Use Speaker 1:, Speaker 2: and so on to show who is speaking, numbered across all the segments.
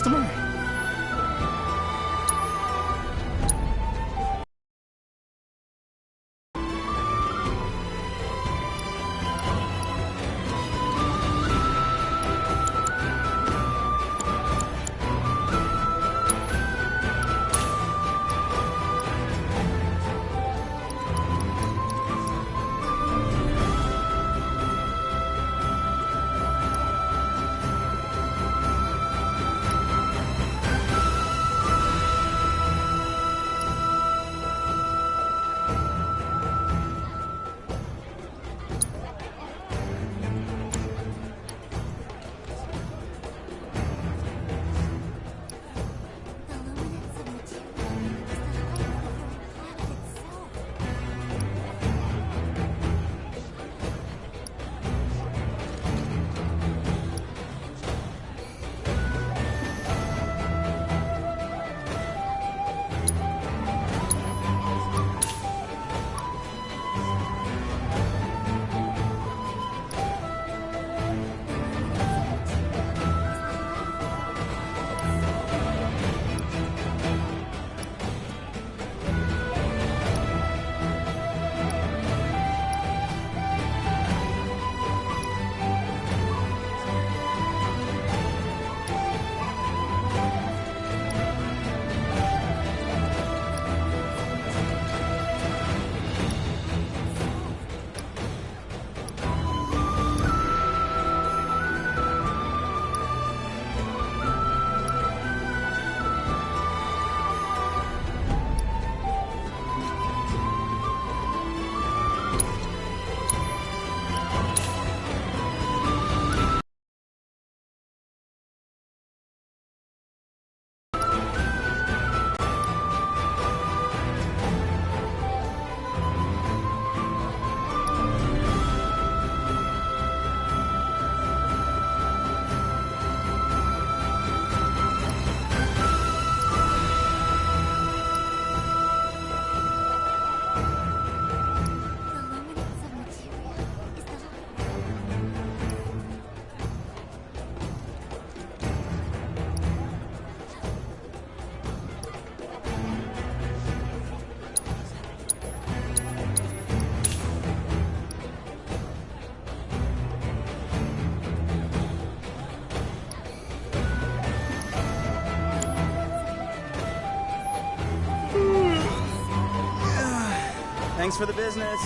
Speaker 1: customer. Thanks for the business.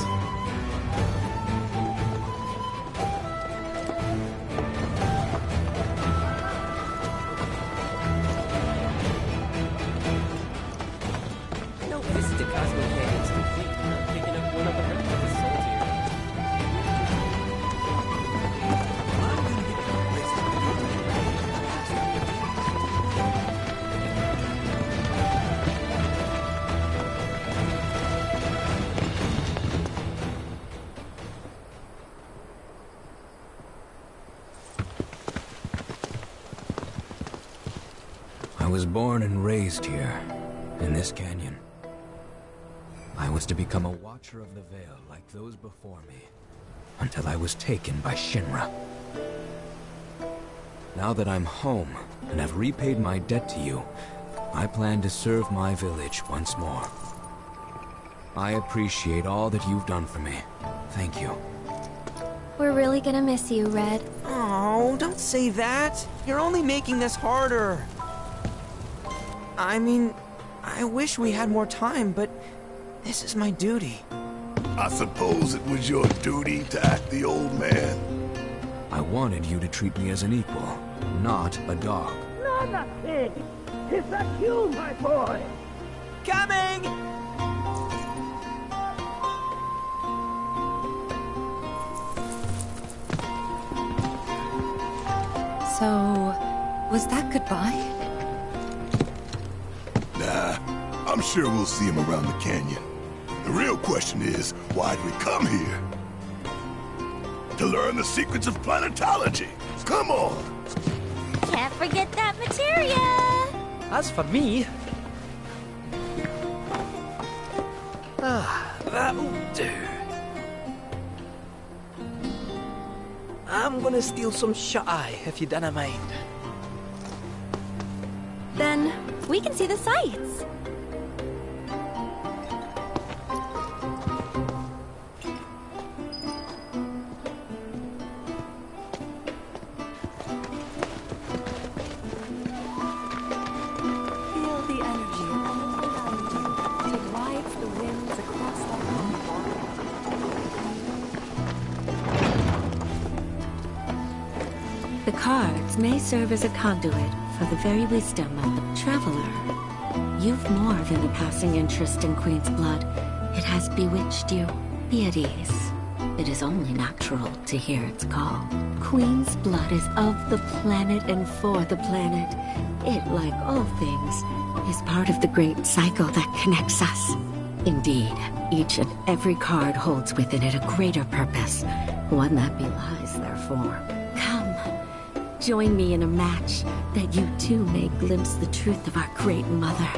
Speaker 2: No visit to Cosmo Canyon's complete without picking up one of the rest of his souls here. I'm gonna get you a place to
Speaker 3: I was born and raised here, in this canyon. I was to become a Watcher of the Veil like those before me, until I was taken by Shinra. Now that I'm home, and have repaid my debt to you, I plan to serve my village once more. I appreciate all that you've done for me. Thank you.
Speaker 4: We're really gonna miss you, Red.
Speaker 2: Oh, don't say that. You're only making this harder. I mean, I wish we had more time, but this is my duty.
Speaker 5: I suppose it was your duty to act the old man.
Speaker 3: I wanted you to treat me as an equal, not a dog.
Speaker 6: Not a pig! It's a you, my boy!
Speaker 2: Coming!
Speaker 7: So, was that goodbye?
Speaker 5: Nah, I'm sure we'll see him around the canyon. The real question is, why'd we come here? To learn the secrets of planetology. Come on!
Speaker 4: Can't forget that materia!
Speaker 2: As for me... that'll do. I'm gonna steal some shut-eye, if you don't mind.
Speaker 4: Then we can see the sights.
Speaker 7: Feel the energy all around you. It rides the winds across the world.
Speaker 8: The cards may serve as a conduit for the very wisdom of the traveler. You've more than a passing interest in Queen's blood. It has bewitched you. Be at ease. It is only natural to hear its call. Queen's blood is of the planet and for the planet. It, like all things, is part of the great cycle that connects us. Indeed, each and every card holds within it a greater purpose, one that belies their form. Come, join me in a match that you too may glimpse the truth of our great mother.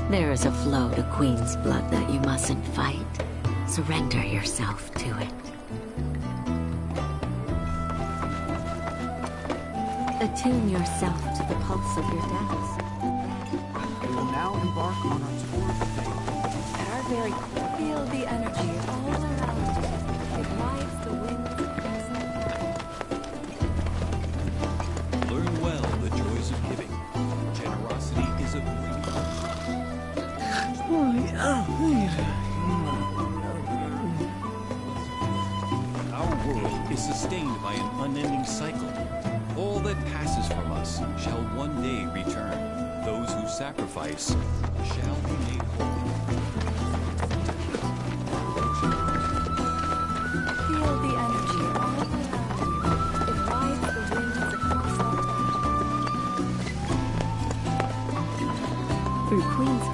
Speaker 8: There is a flow to Queen's blood that you mustn't fight. Surrender yourself to it. Attune yourself to the pulse of your dance.
Speaker 1: We will now embark on our tour of fate.
Speaker 7: At our very core, feel the energy all around you. It rides the winds of
Speaker 9: Learn well the joys of giving. Generosity is a great. Our world is sustained by an unending cycle. All that passes from us shall one day return. Those who sacrifice shall be made whole.
Speaker 7: Feel the energy all around you. It rides the winds across our time.
Speaker 8: Through Queen's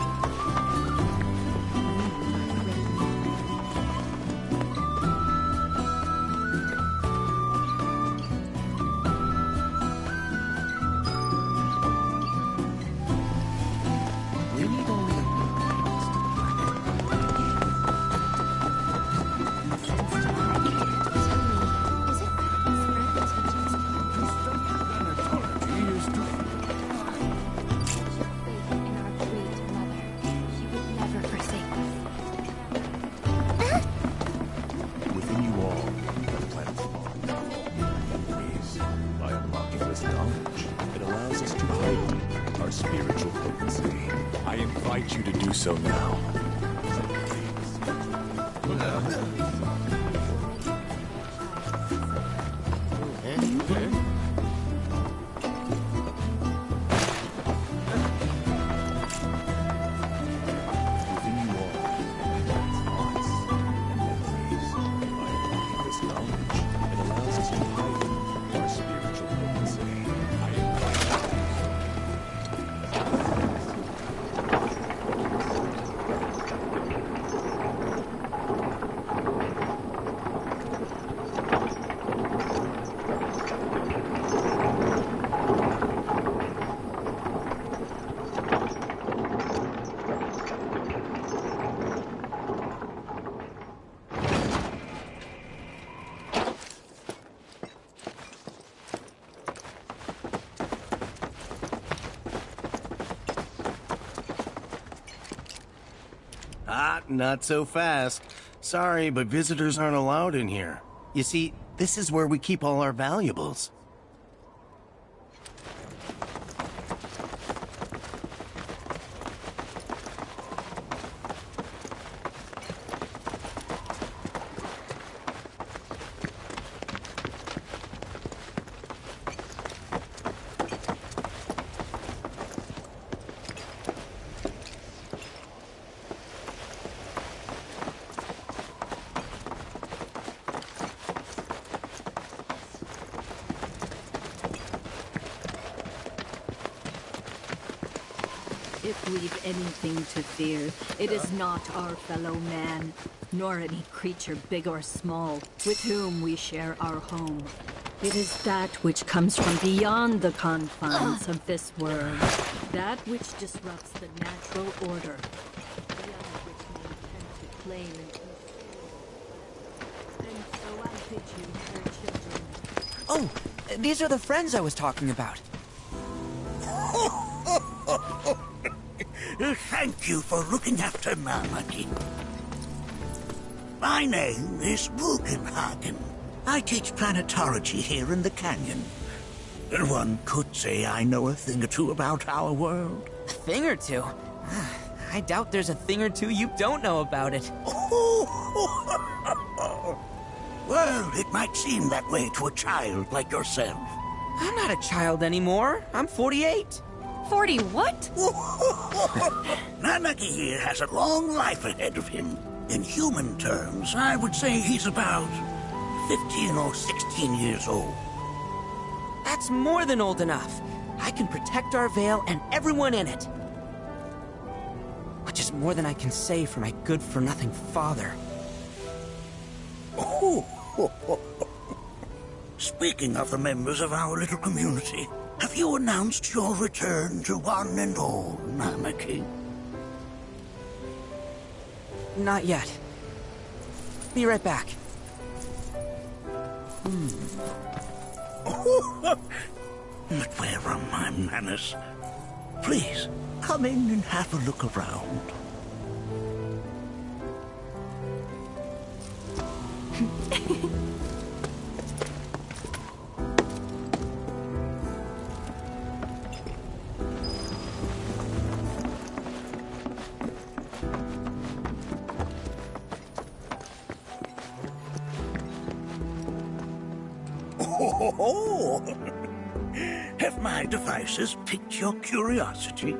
Speaker 5: So now.
Speaker 10: Not so fast. Sorry, but visitors aren't allowed in here. You see, this is where we keep all our valuables.
Speaker 11: If we've anything to fear, it is not our fellow man, nor any creature big or small, with whom we share our home. It is that which comes from beyond the confines of this world, that which disrupts the natural order, the other which may intend to claim and control. And so I bid you, fair children.
Speaker 2: Oh, these are the friends I was talking about.
Speaker 12: Thank you for looking after Marmaduke. My name is Wogenhagen. I teach planetology here in the canyon. One could say I know a thing or two about our world.
Speaker 2: A thing or two? I doubt there's a thing or two you don't know about it.
Speaker 12: Well, it might seem that way to a child like yourself.
Speaker 2: I'm not a child anymore. I'm 48.
Speaker 11: 40 what?
Speaker 12: Nanaki here has a long life ahead of him. In human terms, I would say he's about 15 or 16 years old.
Speaker 2: That's more than old enough. I can protect our Vale and everyone in it. Which is more than I can say for my good-for-nothing father.
Speaker 12: Speaking of the members of our little community, have you announced your return to one and all, Namaki?
Speaker 2: Not yet. Be right back.
Speaker 12: But where are my manners? Please, come in and have a look around. Have my devices piqued your curiosity?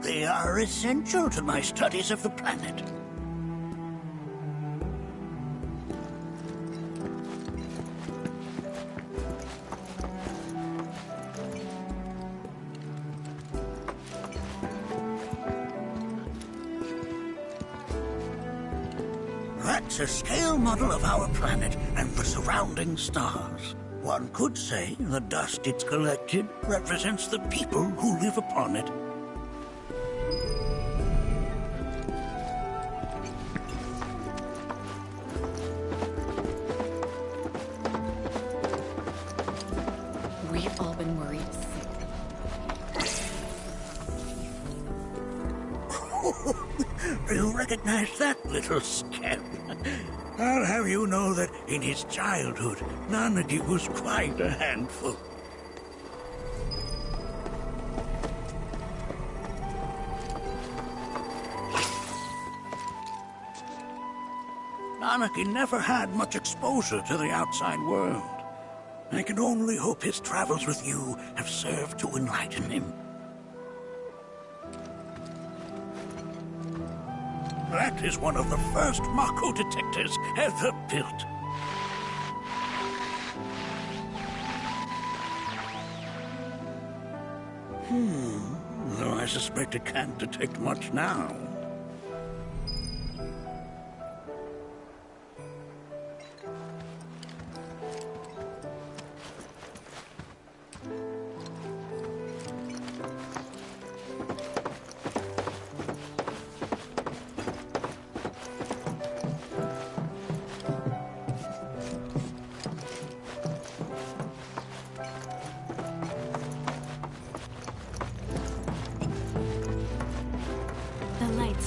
Speaker 12: They are essential to my studies of the planet. That's a scale model of our planet and the surrounding stars. One could say the dust it's collected represents the people who live upon it.
Speaker 7: We've all been worried.
Speaker 12: You recognize that little scamp? I'll have you know that in his childhood, Nanaki was quite a handful. Nanaki never had much exposure to the outside world. I can only hope his travels with you have served to enlighten him. That is one of the first Mako detectors ever built. Though I suspect it can't detect much now.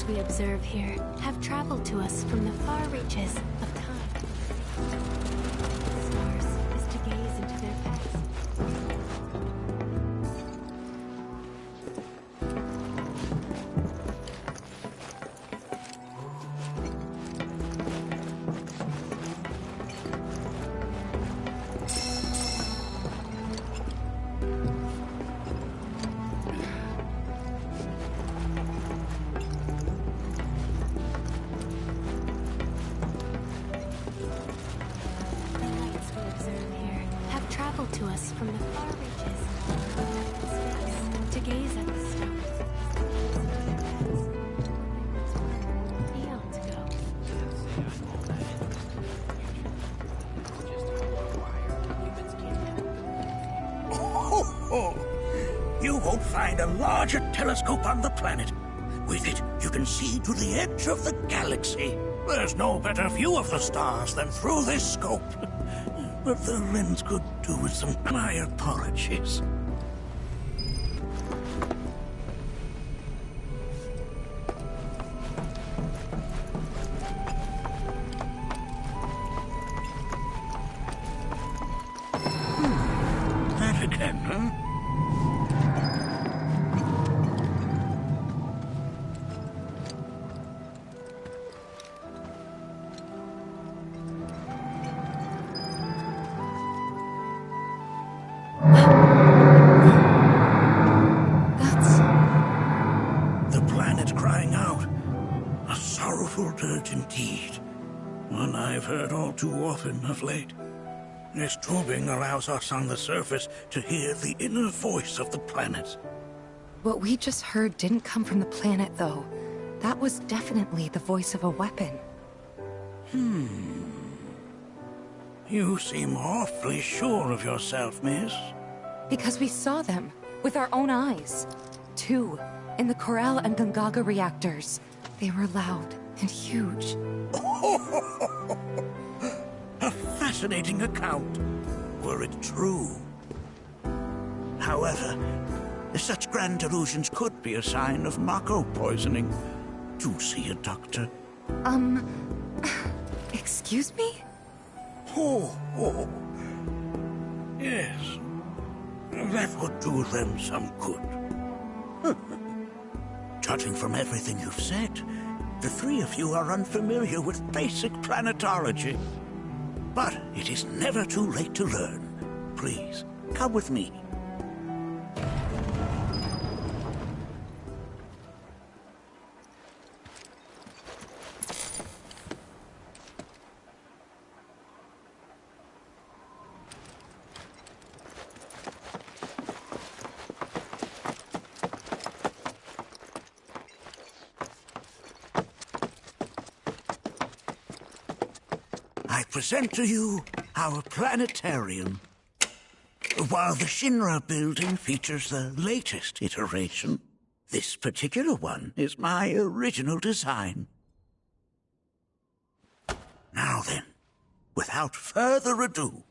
Speaker 8: We observe here have traveled to us from the far reaches of time. Stars is to gaze into their past. To us from the far reaches space to gaze at the stars. Eons ago.
Speaker 12: You won't find a larger telescope on the planet. With it, you can see to the edge of the galaxy. There's no better view of the stars than through this scope. But the lens could do with some my apologies. That again, huh? Dirge indeed. One I've heard all too often of late. This tubing allows us on the surface to hear the inner voice of the planet.
Speaker 13: What we just heard didn't come from the planet, though. That was definitely the voice of a weapon.
Speaker 12: You seem awfully sure of yourself, miss.
Speaker 13: Because we saw them, with our own eyes. 2, in the Corel and Gungaga reactors. They were loud and huge.
Speaker 12: A fascinating account, were it true. However, such grand delusions could be a sign of Mako poisoning. Do see a doctor.
Speaker 13: Excuse me?
Speaker 12: Oh. Yes. That would do them some good. Judging from everything you've said, the three of you are unfamiliar with basic planetology. But it is never too late to learn. Please, come with me. I present to you our planetarium. While the Shinra building features the latest iteration, this particular one is my original design. Now then, without further ado,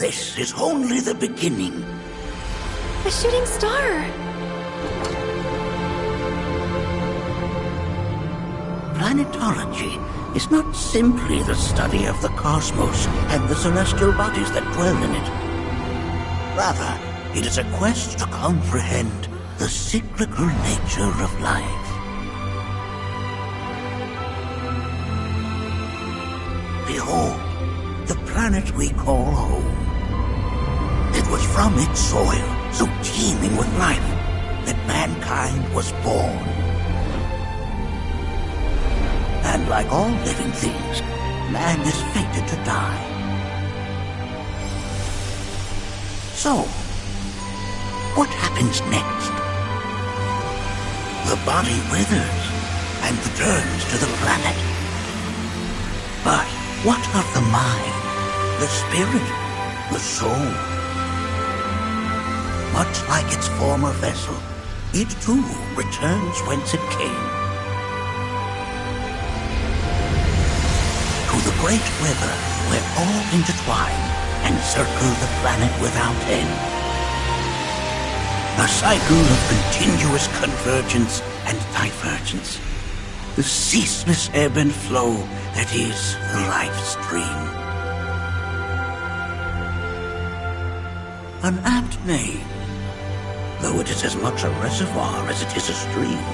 Speaker 12: this is only the beginning.
Speaker 13: A shooting star!
Speaker 12: Planetology is not simply the study of the cosmos and the celestial bodies that dwell in it. Rather, it is a quest to comprehend the cyclical nature of life. Behold, the planet we call home. It was from its soil, so teeming with life, that mankind was born. And like all living things, man is fated to die. So, what happens next? The body withers and returns to the planet. But what of the mind, the spirit, the soul? Much like its former vessel, it too returns whence it came. To the great river where all intertwine and circle the planet without end. A cycle of continuous convergence and divergence. The ceaseless ebb and flow that is the life stream. An apt name, though it is as much a reservoir as it is a stream,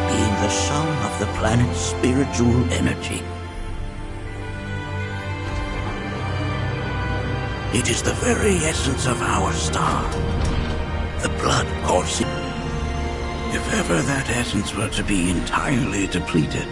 Speaker 12: being the sum of the planet's spiritual energy. It is the very essence of our star, the blood coursing. If ever that essence were to be entirely depleted,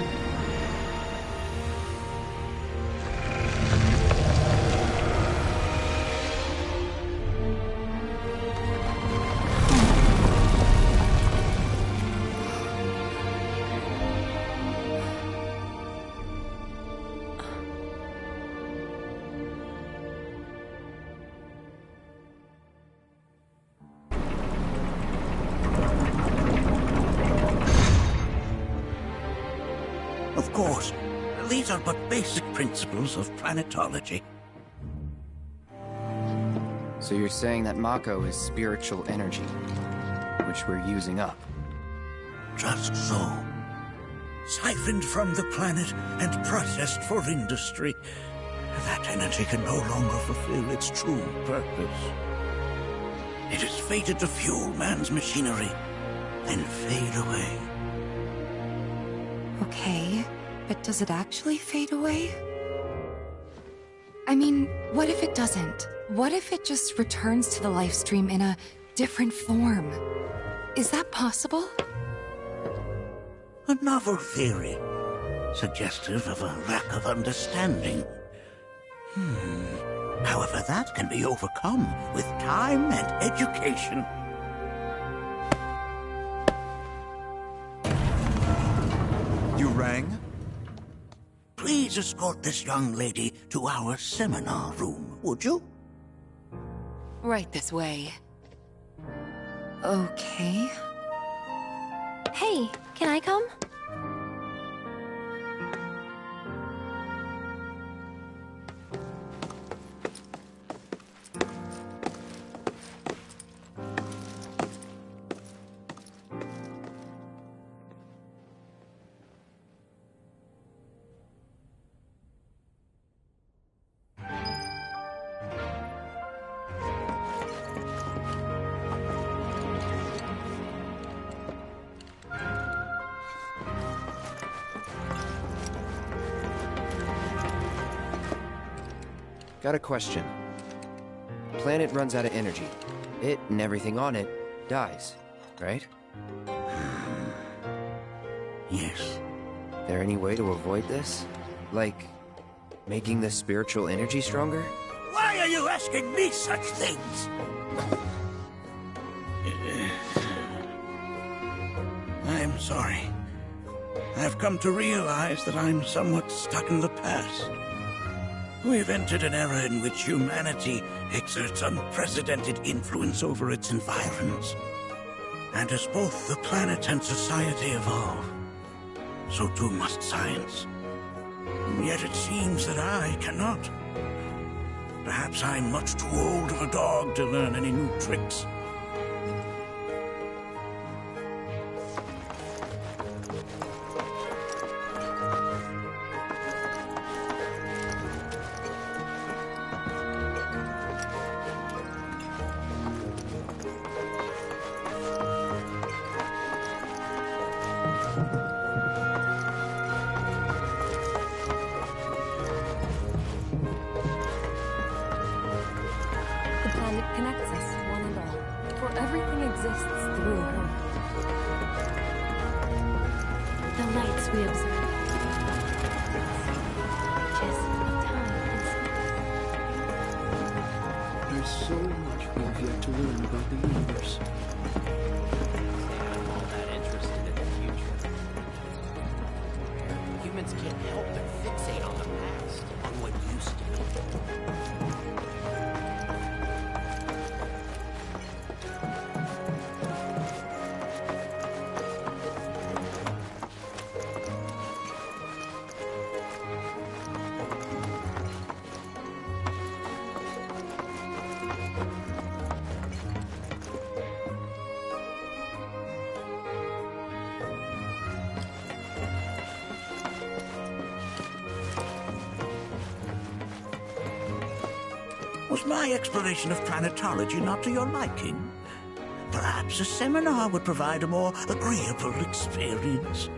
Speaker 12: of course, these are but basic principles of planetology.
Speaker 14: So you're saying that Mako is spiritual energy, which we're using up?
Speaker 12: Just so. Siphoned from the planet and processed for industry, that energy can no longer fulfill its true purpose. It is fated to fuel man's machinery, then fade away.
Speaker 13: Okay, but does it actually fade away? I mean, what if it doesn't? What if it just returns to the life stream in a different form? Is that possible?
Speaker 12: A novel theory, suggestive of a lack of understanding. However, that can be overcome with time and education.
Speaker 1: You rang?
Speaker 12: Please escort this young lady to our seminar room, would you?
Speaker 13: Right this way. Okay.
Speaker 4: Hey, can I come?
Speaker 14: Got a question. Planet runs out of energy. It and everything on it dies, right?
Speaker 12: Yes.
Speaker 14: There any way to avoid this? Like, making the spiritual energy stronger?
Speaker 12: Why are you asking me such things? I'm sorry. I've come to realize that I'm somewhat stuck in the past. We've entered an era in which humanity exerts unprecedented influence over its environs. And as both the planet and society evolve, so too must science. And yet it seems that I cannot. Perhaps I'm much too old of a dog to learn any new tricks.
Speaker 7: The planet connects us, one and all, for everything exists through her.
Speaker 8: The lights we observe. Just of time and space.
Speaker 1: There's so much we have yet to learn about the universe.
Speaker 2: I'm all that interested in the future. Humans can't help but fixate on the past, on what used to be.
Speaker 12: Was my exploration of planetology not to your liking? Perhaps a seminar would provide a more agreeable experience.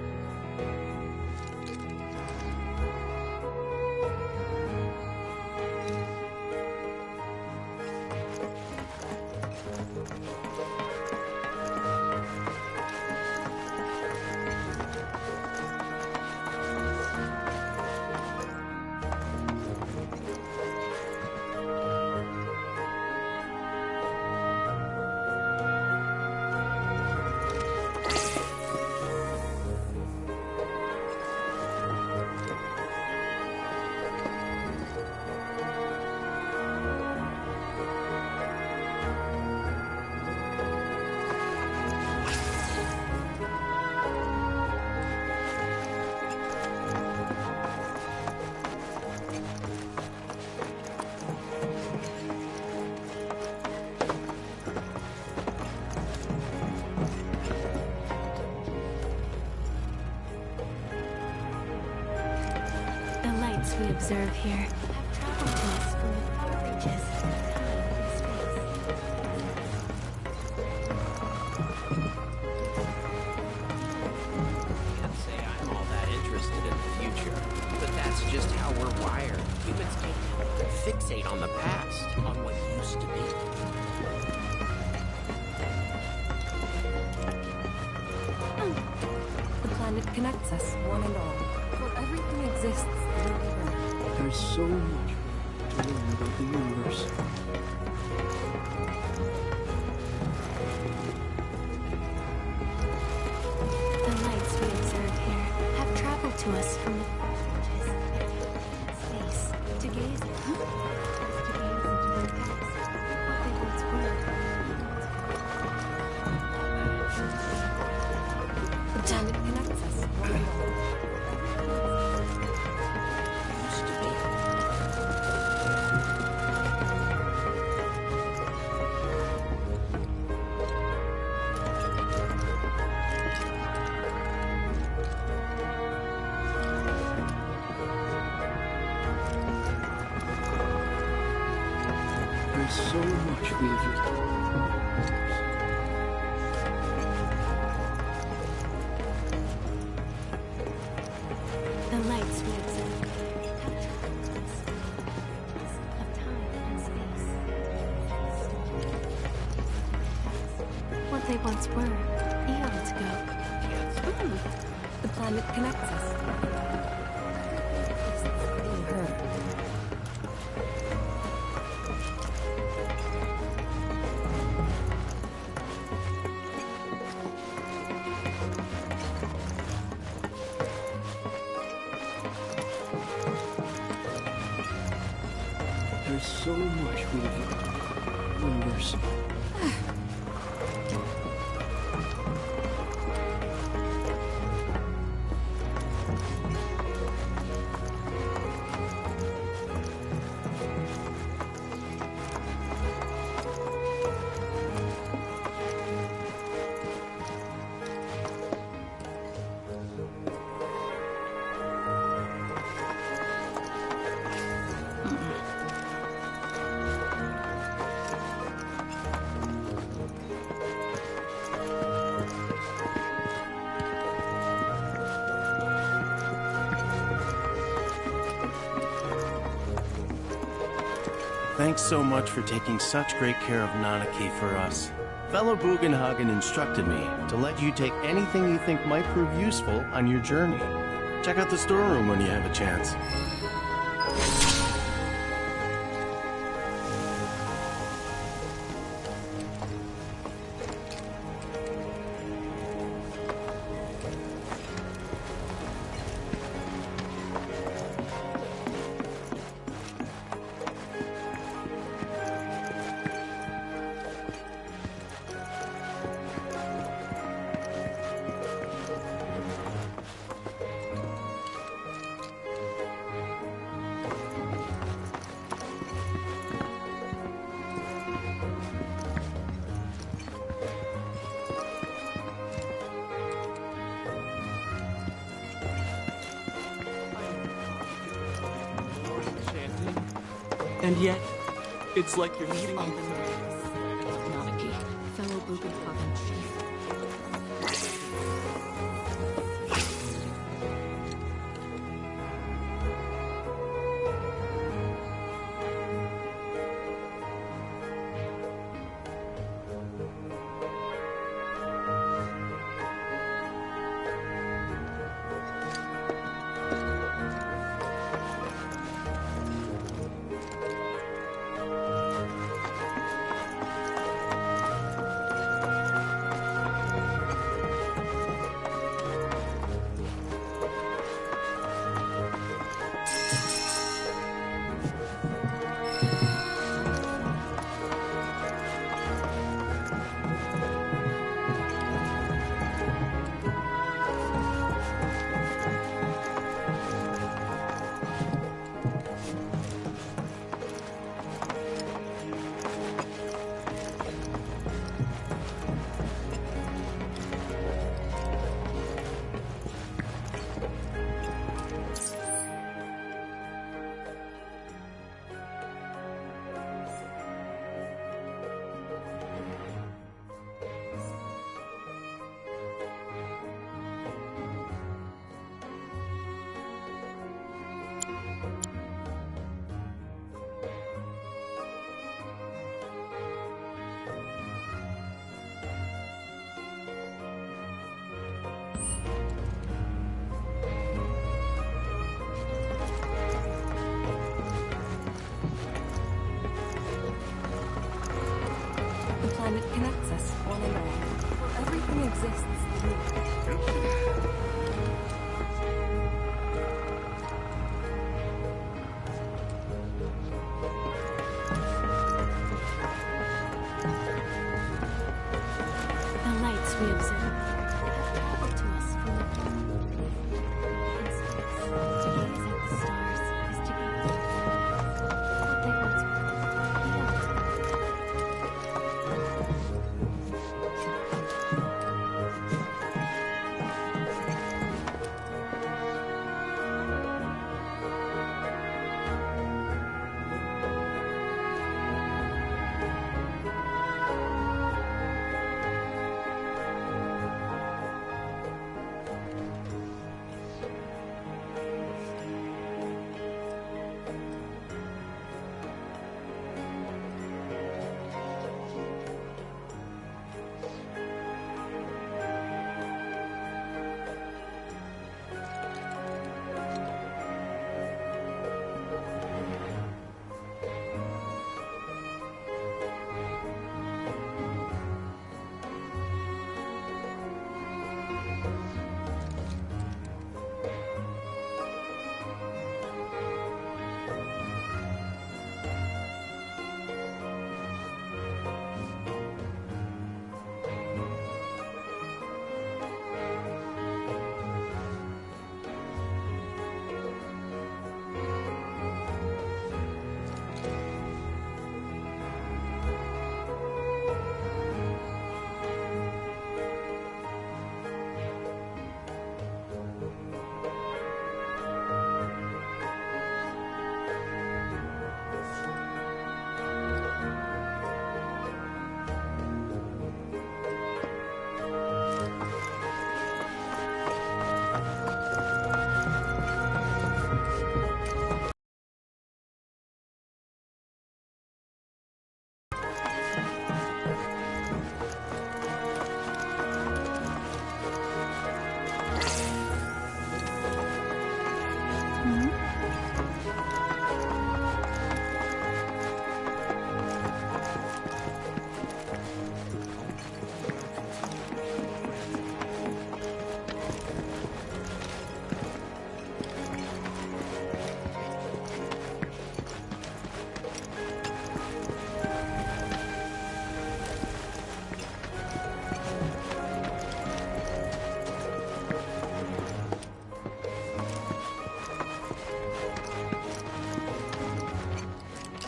Speaker 8: The lights we observe here have traveled to us from the far reaches of time and space.
Speaker 2: Can't say I'm all that interested in the future, but that's just how we're wired. Humans can't help but
Speaker 7: planet connects us, one and all. For everything exists through her.
Speaker 1: There's so much to learn about the universe.
Speaker 8: The lights we observe here have traveled to us from the space to gaze at them. To gaze into their past, what they once were.
Speaker 7: The planet connects us, one and all. Used to be.
Speaker 1: There's so much we've...
Speaker 8: The lights we observe have traveled to us of time and space. What they once were, eons ago.
Speaker 7: The planet connects us. Through her.
Speaker 1: There's so much we've... universe.
Speaker 10: Thanks so much for taking such great care of Nanaki for us. Fellow Bugenhagen instructed me to let you take anything you think might prove useful on your journey. Check out the storeroom when you have a chance.
Speaker 15: And yet, it's like you're meeting
Speaker 8: All the Nanaki, fellow Bugenhagen chief.
Speaker 7: exists through.
Speaker 8: The lights we observe have traveled to us from the in space. To gaze at the stars is to gaze at what they once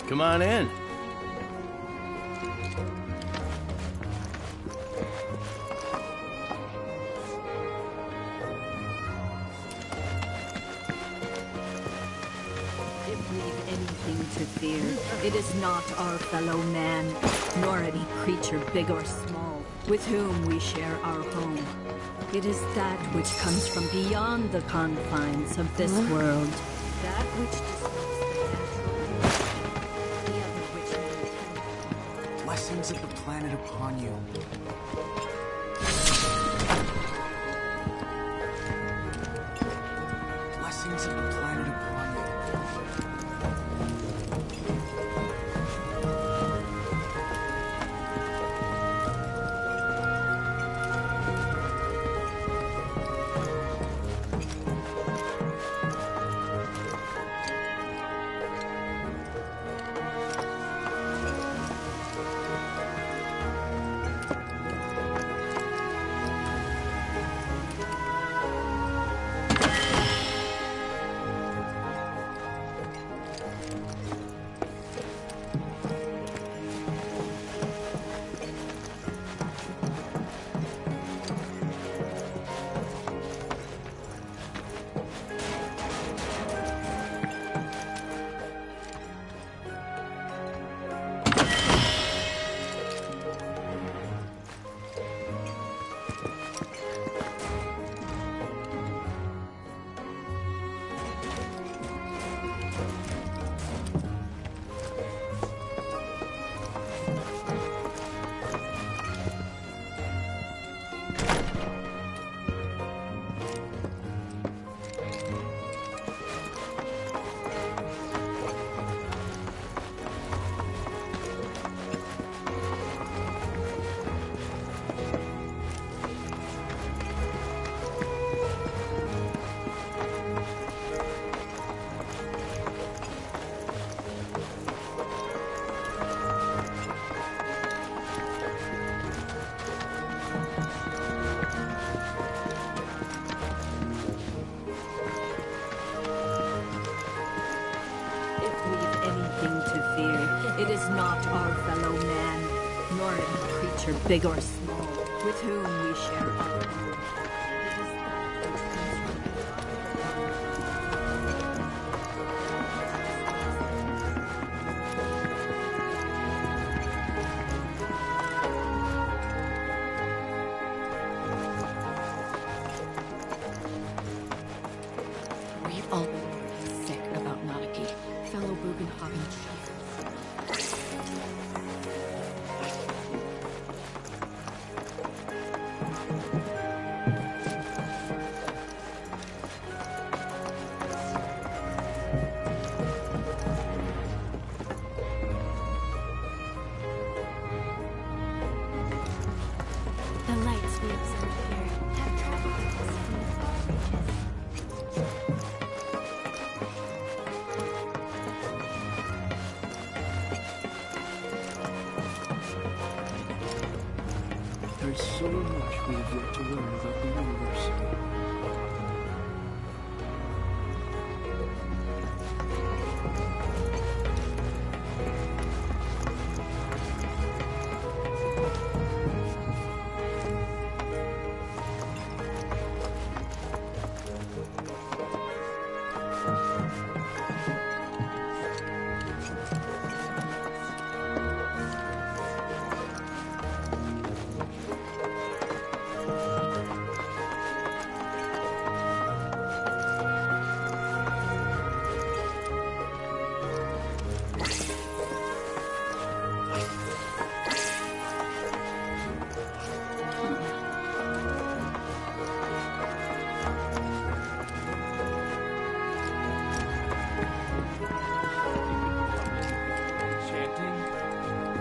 Speaker 10: Come on in.
Speaker 11: If we've anything to fear, it is not our fellow man, nor any creature big or small, with whom we share our home. It is that which comes from beyond the confines of this world. That which disrupts the natural order, the other which maintains.
Speaker 1: Blessings of the planet upon you. Blessings of the planet upon you.
Speaker 11: It is not our fellow man, nor any creature big or small, with whom we share our home. It is that which
Speaker 8: We've all been sick about Nanaki, fellow Bugenhagen chief.
Speaker 7: The lights we observe here have traveled with us from the far reaches.
Speaker 15: There's so much we have yet to learn about the universe. Chanting,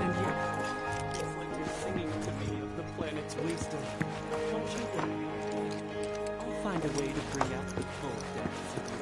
Speaker 15: and yet, it's like you're singing to me of the planet's wisdom. Don't you worry. I'll find a way to bring out the full depths of your